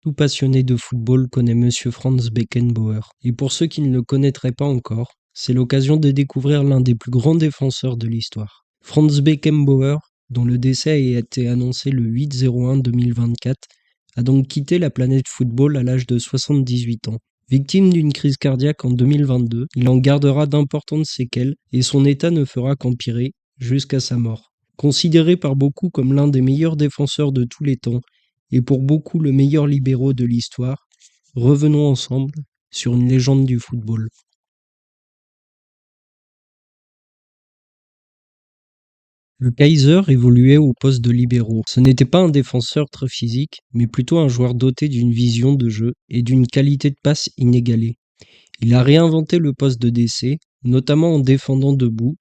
Tout passionné de football connaît Monsieur Franz Beckenbauer. Et pour ceux qui ne le connaîtraient pas encore, c'est l'occasion de découvrir l'un des plus grands défenseurs de l'histoire. Franz Beckenbauer, dont le décès a été annoncé le 8/01/2024, a donc quitté la planète football à l'âge de 78 ans. Victime d'une crise cardiaque en 2022, il en gardera d'importantes séquelles et son état ne fera qu'empirer jusqu'à sa mort. Considéré par beaucoup comme l'un des meilleurs défenseurs de tous les temps, et pour beaucoup le meilleur libéraux de l'histoire, revenons ensemble sur une légende du football. Le Kaiser évoluait au poste de libéraux. Ce n'était pas un défenseur très physique, mais plutôt un joueur doté d'une vision de jeu et d'une qualité de passe inégalée. Il a réinventé le poste de DC, notamment en défendant debout,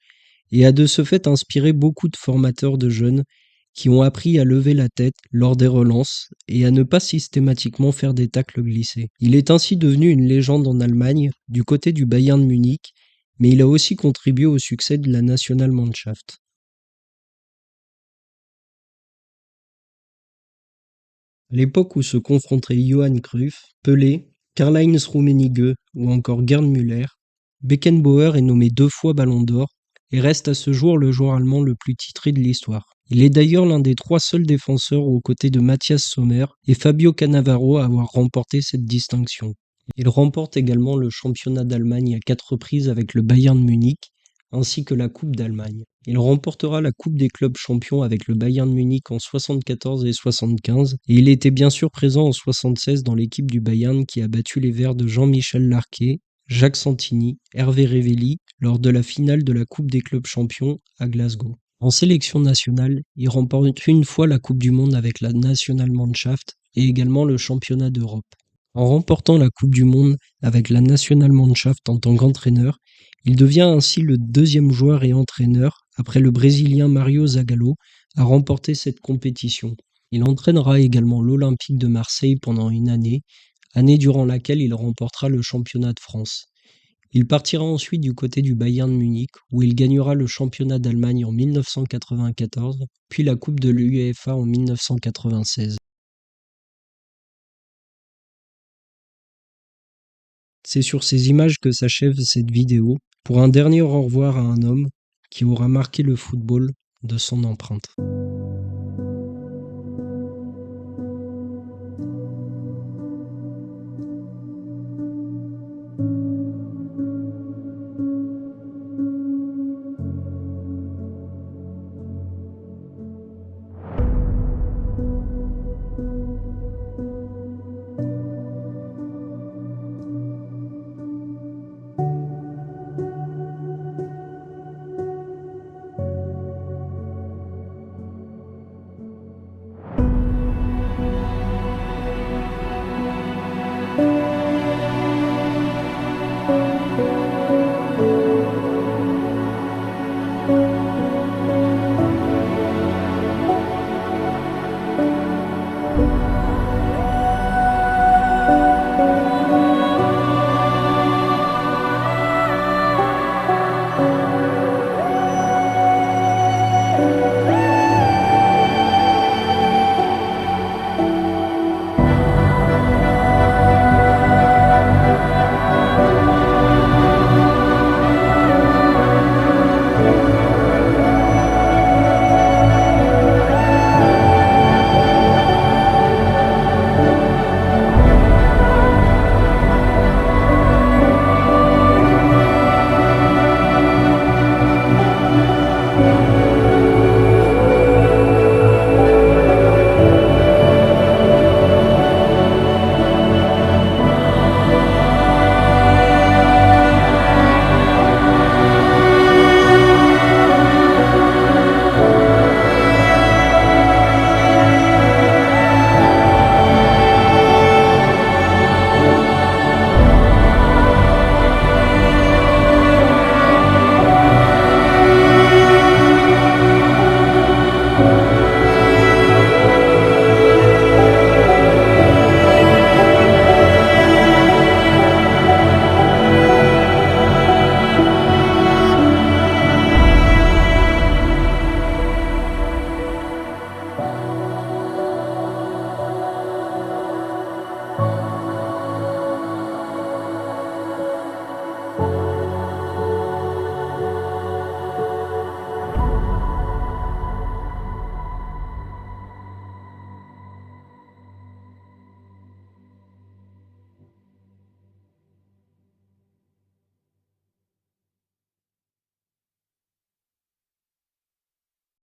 et a de ce fait inspiré beaucoup de formateurs de jeunes qui ont appris à lever la tête lors des relances et à ne pas systématiquement faire des tacles glissés. Il est ainsi devenu une légende en Allemagne, du côté du Bayern de Munich, mais il a aussi contribué au succès de la Nationalmannschaft. À l'époque où se confrontaient Johann Cruyff, Pelé, Karl-Heinz Rummenigge ou encore Gerd Müller, Beckenbauer est nommé 2 fois Ballon d'Or et reste à ce jour le joueur allemand le plus titré de l'histoire. Il est d'ailleurs l'un des 3 seuls défenseurs aux côtés de Matthias Sommer et Fabio Cannavaro à avoir remporté cette distinction. Il remporte également le championnat d'Allemagne à 4 reprises avec le Bayern de Munich, ainsi que la Coupe d'Allemagne. Il remportera la Coupe des clubs champions avec le Bayern de Munich en 74 et 75, et il était bien sûr présent en 76 dans l'équipe du Bayern qui a battu les Verts de Jean-Michel Larquet, Jacques Santini, Hervé Révelli lors de la finale de la Coupe des clubs champions à Glasgow. En sélection nationale, il remporte 1 fois la Coupe du Monde avec la Nationalmannschaft et également le championnat d'Europe. En remportant la Coupe du Monde avec la Nationalmannschaft en tant qu'entraîneur, il devient ainsi le 2e joueur et entraîneur, après le Brésilien Mario Zagallo, à remporter cette compétition. Il entraînera également l'Olympique de Marseille pendant une année durant laquelle il remportera le championnat de France. Il partira ensuite du côté du Bayern de Munich, où il gagnera le championnat d'Allemagne en 1994, puis la Coupe de l'UEFA en 1996. C'est sur ces images que s'achève cette vidéo, pour un dernier au revoir à un homme qui aura marqué le football de son empreinte.